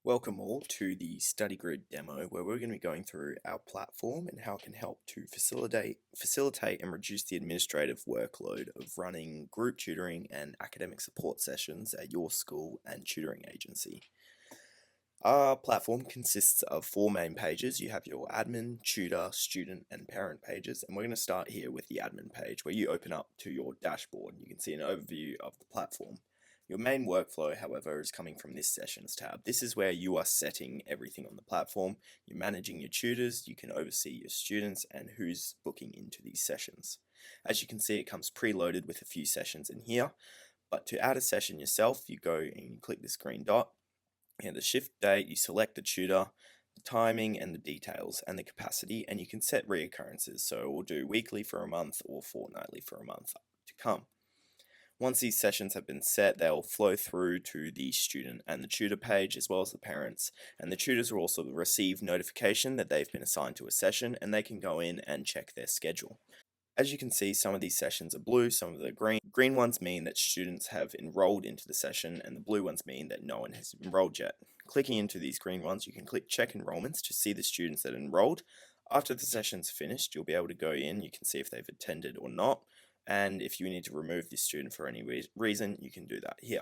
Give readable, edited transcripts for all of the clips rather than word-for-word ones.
Welcome all to the StudyGrid demo where we're going to be going through our platform and how it can help to facilitate and reduce the administrative workload of running group tutoring and academic support sessions at your school and tutoring agency. Our platform consists of four main pages. You have your admin, tutor, student, and parent pages, and we're going to start here with the admin page where you open up to your dashboard. You can see an overview of the platform. Your main workflow, however, is coming from this Sessions tab. This is where you are setting everything on the platform. You're managing your tutors, you can oversee your students and who's booking into these sessions. As you can see, it comes preloaded with a few sessions in here, but to add a session yourself, you go and you click this green dot, and the shift date, you select the tutor, the timing and the details and the capacity, and you can set reoccurrences. So we'll do weekly for a month or fortnightly for a month to come. Once these sessions have been set, they'll flow through to the student and the tutor page as well as the parents, and the tutors will also receive notification that they've been assigned to a session and they can go in and check their schedule. As you can see, some of these sessions are blue, some of the green. Green ones mean that students have enrolled into the session and the blue ones mean that no one has enrolled yet. Clicking into these green ones, you can click check enrollments to see the students that enrolled. After the session's finished, you'll be able to go in, you can see if they've attended or not. And if you need to remove this student for any reason, you can do that here.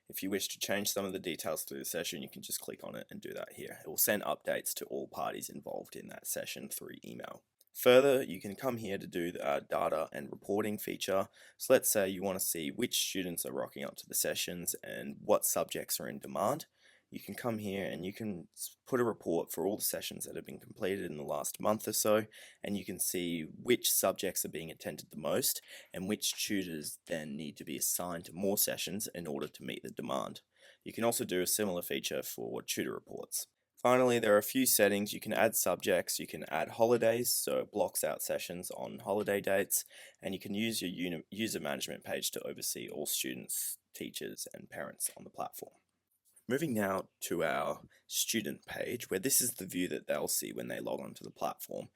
If you wish to change some of the details through the session, you can just click on it and do that here. It will send updates to all parties involved in that session through email. Further, you can come here to do the data and reporting feature. So let's say you want to see which students are rocking up to the sessions and what subjects are in demand. You can come here and you can put a report for all the sessions that have been completed in the last month or so, and you can see which subjects are being attended the most and which tutors then need to be assigned to more sessions in order to meet the demand. You can also do a similar feature for tutor reports. Finally, there are a few settings. You can add subjects, you can add holidays, so it blocks out sessions on holiday dates, and you can use your user management page to oversee all students, teachers, and parents on the platform. Moving now to our student page, where this is the view that they'll see when they log onto the platform.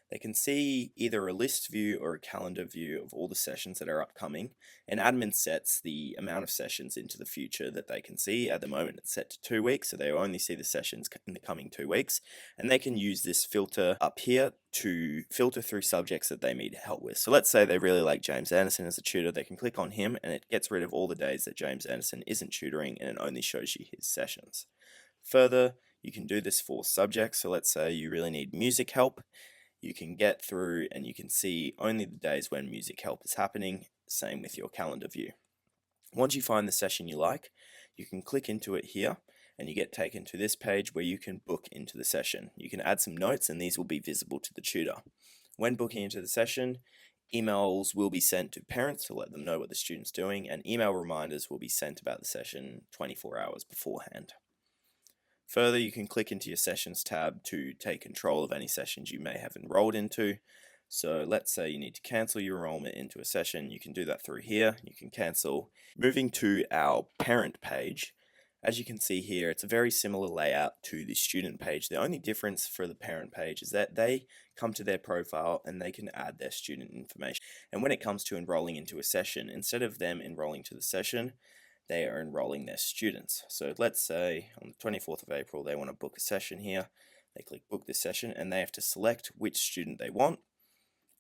They can see either a list view or a calendar view of all the sessions that are upcoming, and admin sets the amount of sessions into the future that they can see. At the moment it's set to 2 weeks, so they will only see the sessions in the coming 2 weeks, and they can use this filter up here to filter through subjects that they need help with. So let's say they really like James Anderson as a tutor, they can click on him and it gets rid of all the days that James Anderson isn't tutoring and it only shows you his sessions. Further, you can do this for subjects, so let's say you really need music help. You can get through and you can see only the days when music help is happening, same with your calendar view. Once you find the session you like, you can click into it here and you get taken to this page where you can book into the session. You can add some notes and these will be visible to the tutor. When booking into the session, emails will be sent to parents to let them know what the student's doing, and email reminders will be sent about the session 24 hours beforehand. Further, you can click into your Sessions tab to take control of any sessions you may have enrolled into. So let's say you need to cancel your enrollment into a session, you can do that through here. You can cancel. Moving to our parent page, as you can see here, it's a very similar layout to the student page. The only difference for the parent page is that they come to their profile and they can add their student information. And when it comes to enrolling into a session, instead of them enrolling to the session, they are enrolling their students. So let's say on the 24th of April they want to book a session here. They click book this session and they have to select which student they want,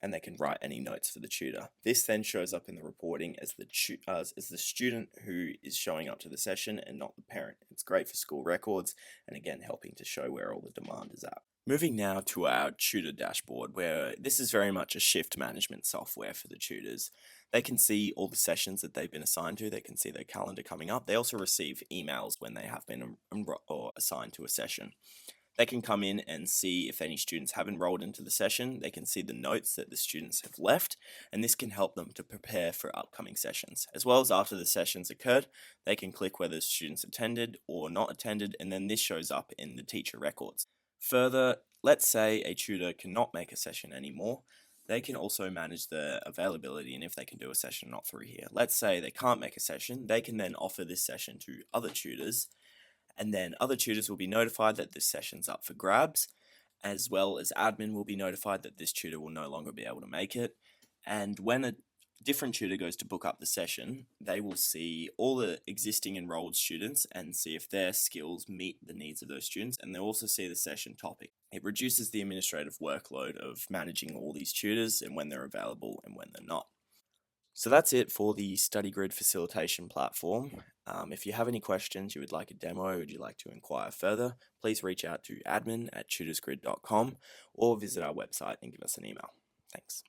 and they can write any notes for the tutor. This then shows up in the reporting as the student who is showing up to the session and not the parent. It's great for school records and again helping to show where all the demand is at. Moving now to our tutor dashboard, where this is very much a shift management software for the tutors. They can see all the sessions that they've been assigned to, they can see their calendar coming up. They also receive emails when they have been assigned to a session. They can come in and see if any students have enrolled into the session. They can see the notes that the students have left, and this can help them to prepare for upcoming sessions. As well as after the sessions occurred, they can click whether students attended or not attended, and then this shows up in the teacher records. Further, let's say a tutor cannot make a session anymore. They can also manage the availability and if they can do a session or not through here. Let's say they can't make a session, they can then offer this session to other tutors, and then other tutors will be notified that this session's up for grabs, as well as admin will be notified that this tutor will no longer be able to make it. And when different tutor goes to book up the session, they will see all the existing enrolled students and see if their skills meet the needs of those students, and they'll also see the session topic. It reduces the administrative workload of managing all these tutors and when they're available and when they're not. So that's it for the StudyGrid facilitation platform. If you have any questions, you would like a demo, or would you like to inquire further, please reach out to admin@tutorsgrid.com or visit our website and give us an email. Thanks.